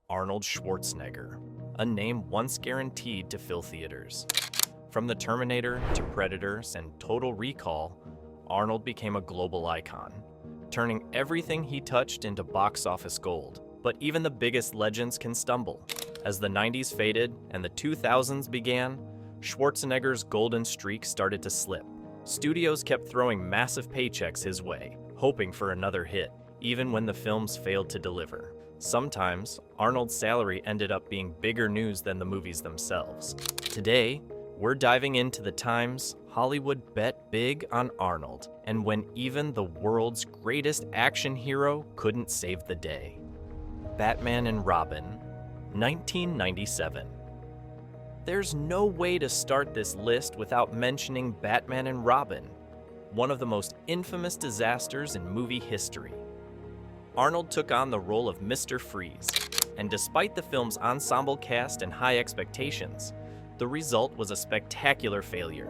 Arnold Schwarzenegger, a name once guaranteed to fill theaters. From the Terminator to Predators and Total Recall, Arnold became a global icon, turning everything he touched into box office gold. But even the biggest legends can stumble. As the 90s faded and the 2000s began, Schwarzenegger's golden streak started to slip. Studios kept throwing massive paychecks his way, hoping for another hit, even when the films failed to deliver. Sometimes, Arnold's salary ended up being bigger news than the movies themselves. Today, we're diving into the times Hollywood bet big on Arnold, and when even the world's greatest action hero couldn't save the day. Batman and Robin, 1997. There's no way to start this list without mentioning Batman and Robin, one of the most infamous disasters in movie history. Arnold took on the role of Mr. Freeze, and despite the film's ensemble cast and high expectations, the result was a spectacular failure.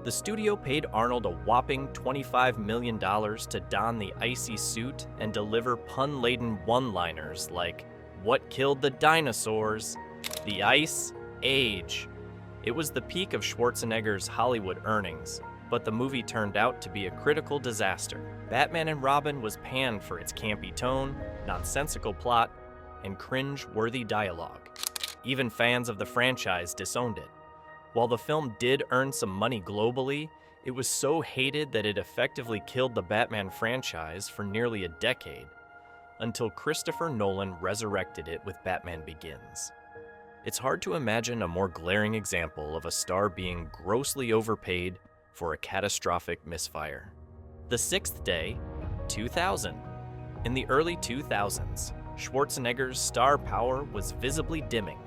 The studio paid Arnold a whopping $25 million to don the icy suit and deliver pun-laden one-liners like, "What killed the dinosaurs? The Ice Age." It was the peak of Schwarzenegger's Hollywood earnings, but the movie turned out to be a critical disaster. Batman and Robin was panned for its campy tone, nonsensical plot, and cringe-worthy dialogue. Even fans of the franchise disowned it. While the film did earn some money globally, it was so hated that it effectively killed the Batman franchise for nearly a decade, until Christopher Nolan resurrected it with Batman Begins. It's hard to imagine a more glaring example of a star being grossly overpaid for a catastrophic misfire. The Sixth Day, 2000. In the early 2000s, Schwarzenegger's star power was visibly dimming,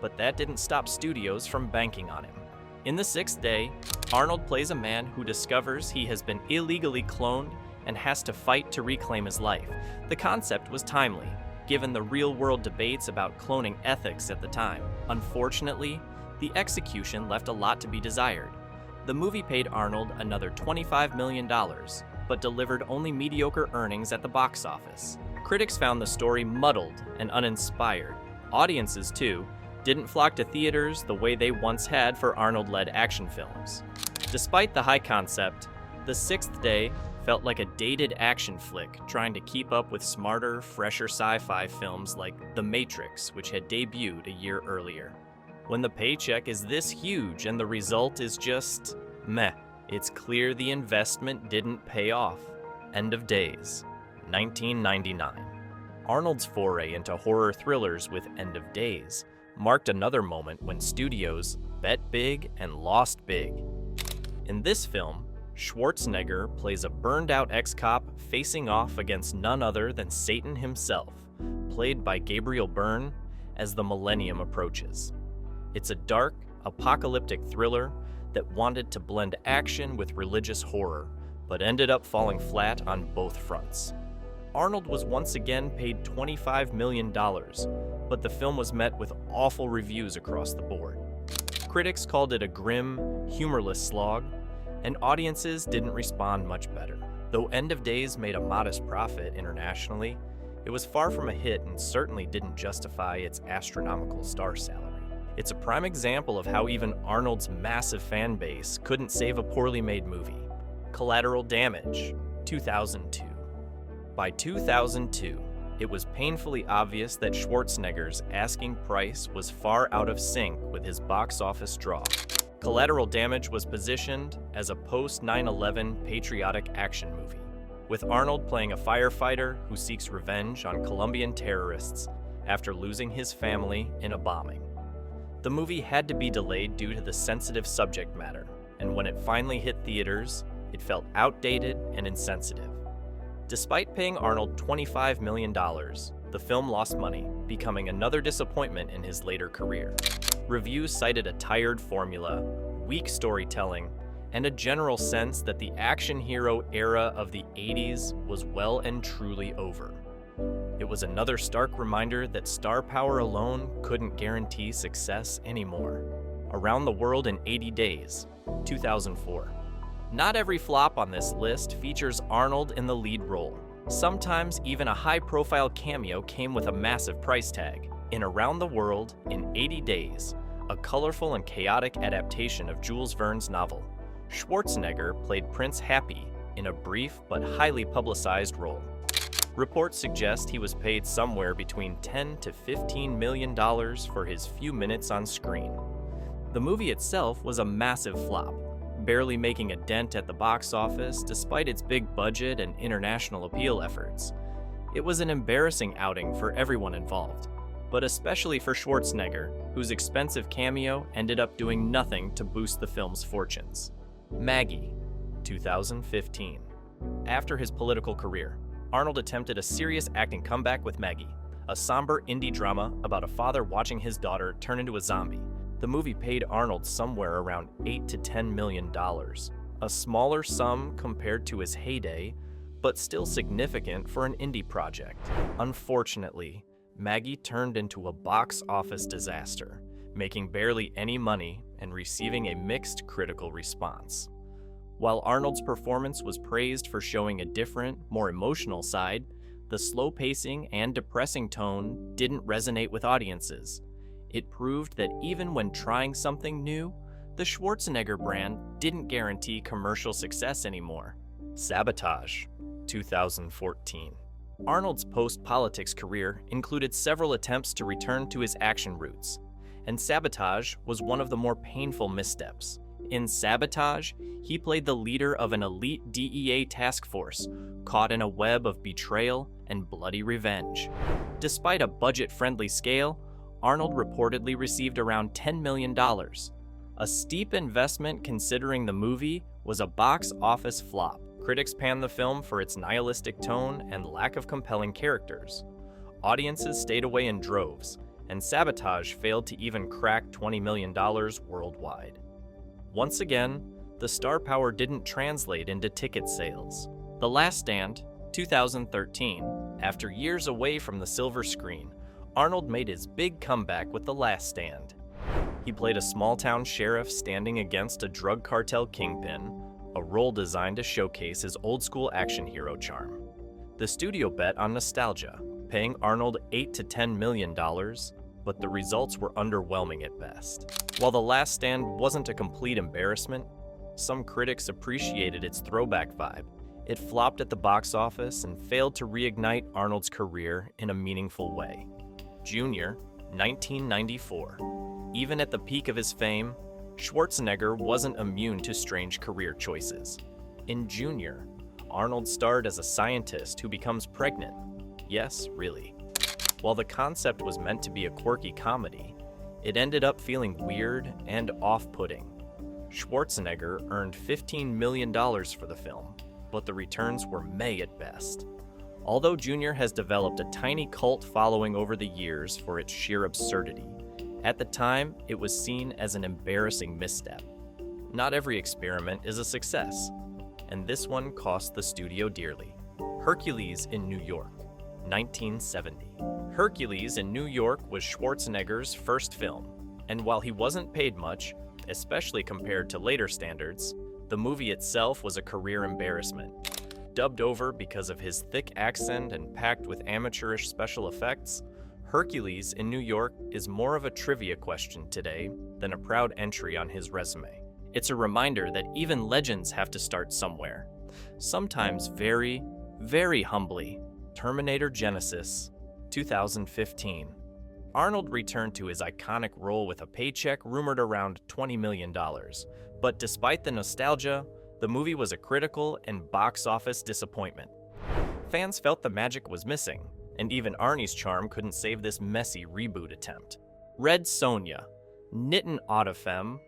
but that didn't stop studios from banking on him. In The Sixth Day, Arnold plays a man who discovers he has been illegally cloned and has to fight to reclaim his life. The concept was timely, given the real-world debates about cloning ethics at the time. Unfortunately, the execution left a lot to be desired. The movie paid Arnold another $25 million, but delivered only mediocre earnings at the box office. Critics found the story muddled and uninspired. Audiences, too, didn't flock to theaters the way they once had for Arnold-led action films. Despite the high concept, The Sixth Day felt like a dated action flick trying to keep up with smarter, fresher sci-fi films like The Matrix, which had debuted a year earlier. When the paycheck is this huge and the result is just meh, it's clear the investment didn't pay off. End of Days, 1999. Arnold's foray into horror thrillers with End of Days marked another moment when studios bet big and lost big. In this film, Schwarzenegger plays a burned-out ex-cop facing off against none other than Satan himself, played by Gabriel Byrne, as the millennium approaches. It's a dark, apocalyptic thriller that wanted to blend action with religious horror, but ended up falling flat on both fronts. Arnold was once again paid $25 million, but the film was met with awful reviews across the board. Critics called it a grim, humorless slog, and audiences didn't respond much better. Though End of Days made a modest profit internationally, it was far from a hit and certainly didn't justify its astronomical star salary. It's a prime example of how even Arnold's massive fan base couldn't save a poorly made movie. Collateral Damage, 2002. By 2002, it was painfully obvious that Schwarzenegger's asking price was far out of sync with his box office draw. Collateral Damage was positioned as a post-9/11 patriotic action movie, with Arnold playing a firefighter who seeks revenge on Colombian terrorists after losing his family in a bombing. The movie had to be delayed due to the sensitive subject matter, and when it finally hit theaters, it felt outdated and insensitive. Despite paying Arnold $25 million, the film lost money, becoming another disappointment in his later career. Reviews cited a tired formula, weak storytelling, and a general sense that the action hero era of the 80s was well and truly over. It was another stark reminder that star power alone couldn't guarantee success anymore. Around the World in 80 Days, 2004. Not every flop on this list features Arnold in the lead role. Sometimes even a high-profile cameo came with a massive price tag. In Around the World in 80 Days, a colorful and chaotic adaptation of Jules Verne's novel, Schwarzenegger played Prince Happy in a brief but highly publicized role. Reports suggest he was paid somewhere between $10 to $15 million for his few minutes on screen. The movie itself was a massive flop, barely making a dent at the box office despite its big budget and international appeal efforts. It was an embarrassing outing for everyone involved, but especially for Schwarzenegger, whose expensive cameo ended up doing nothing to boost the film's fortunes. Maggie, 2015. After his political career, Arnold attempted a serious acting comeback with Maggie, a somber indie drama about a father watching his daughter turn into a zombie. The movie paid Arnold somewhere around $8 to $10 million, a smaller sum compared to his heyday, but still significant for an indie project. Unfortunately, Maggie turned into a box office disaster, making barely any money and receiving a mixed critical response. While Arnold's performance was praised for showing a different, more emotional side, the slow pacing and depressing tone didn't resonate with audiences. It proved that even when trying something new, the Schwarzenegger brand didn't guarantee commercial success anymore. Sabotage, 2014. Arnold's post-politics career included several attempts to return to his action roots, and Sabotage was one of the more painful missteps. In Sabotage, he played the leader of an elite DEA task force, caught in a web of betrayal and bloody revenge. Despite a budget-friendly scale, Arnold reportedly received around $10 million. A steep investment considering the movie was a box office flop. Critics panned the film for its nihilistic tone and lack of compelling characters. Audiences stayed away in droves, and Sabotage failed to even crack $20 million worldwide. Once again, the star power didn't translate into ticket sales. The Last Stand, 2013. After years away from the silver screen, Arnold made his big comeback with The Last Stand. He played a small-town sheriff standing against a drug cartel kingpin, a role designed to showcase his old-school action hero charm. The studio bet on nostalgia, paying Arnold $8 to $10 million, but the results were underwhelming at best. While The Last Stand wasn't a complete embarrassment, some critics appreciated its throwback vibe. It flopped at the box office and failed to reignite Arnold's career in a meaningful way. Junior, 1994. Even at the peak of his fame, Schwarzenegger wasn't immune to strange career choices. In Junior, Arnold starred as a scientist who becomes pregnant. Yes, really. While the concept was meant to be a quirky comedy, it ended up feeling weird and off-putting. Schwarzenegger earned $15 million for the film, but the returns were meh at best. Although Junior has developed a tiny cult following over the years for its sheer absurdity, at the time it was seen as an embarrassing misstep. Not every experiment is a success, and this one cost the studio dearly. Hercules in New York, 1970. Hercules in New York was Schwarzenegger's first film, and while he wasn't paid much, especially compared to later standards, the movie itself was a career embarrassment. Dubbed over because of his thick accent and packed with amateurish special effects, Hercules in New York is more of a trivia question today than a proud entry on his resume. It's a reminder that even legends have to start somewhere, sometimes very, very humbly. Terminator Genesis, 2015. Arnold returned to his iconic role with a paycheck rumored around $20 million, but despite the nostalgia, the movie was a critical and box office disappointment. Fans felt the magic was missing, and even Arnie's charm couldn't save this messy reboot attempt. Red Sonja, Nitin Autofem.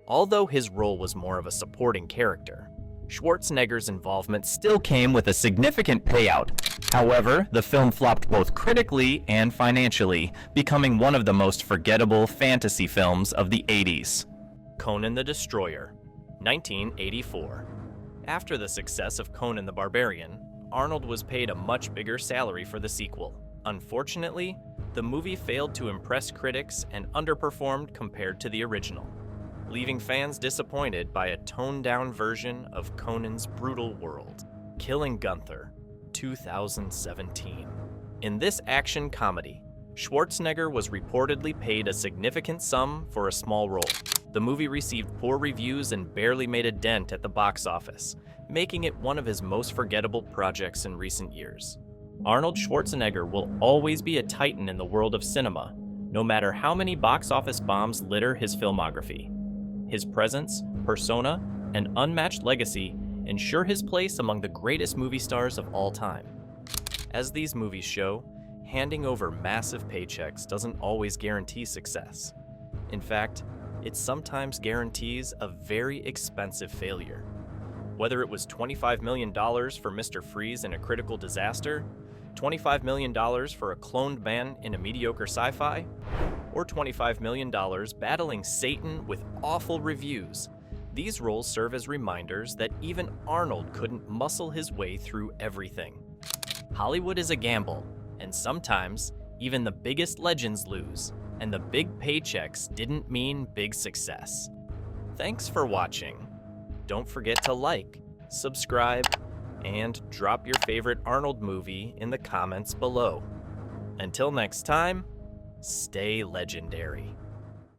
Although his role was more of a supporting character, Schwarzenegger's involvement still came with a significant payout. However, the film flopped both critically and financially, becoming one of the most forgettable fantasy films of the 80s. Conan the Destroyer, 1984. After the success of Conan the Barbarian, Arnold was paid a much bigger salary for the sequel. Unfortunately, the movie failed to impress critics and underperformed compared to the original, leaving fans disappointed by a toned-down version of Conan's brutal world. Killing Gunther, 2017. In this action comedy, Schwarzenegger was reportedly paid a significant sum for a small role. The movie received poor reviews and barely made a dent at the box office, making it one of his most forgettable projects in recent years. Arnold Schwarzenegger will always be a titan in the world of cinema, no matter how many box office bombs litter his filmography. His presence, persona, and unmatched legacy ensure his place among the greatest movie stars of all time. As these movies show, handing over massive paychecks doesn't always guarantee success. In fact, it sometimes guarantees a very expensive failure. Whether it was $25 million for Mr. Freeze in A Critical Disaster, $25 million for a cloned man in a mediocre sci-fi, or $25 million battling Satan with awful reviews, these roles serve as reminders that even Arnold couldn't muscle his way through everything. Hollywood is a gamble, and sometimes even the biggest legends lose, and the big paychecks didn't mean big success. Thanks for watching. Don't forget to like, subscribe, and drop your favorite Arnold movie in the comments below. Until next time, stay legendary.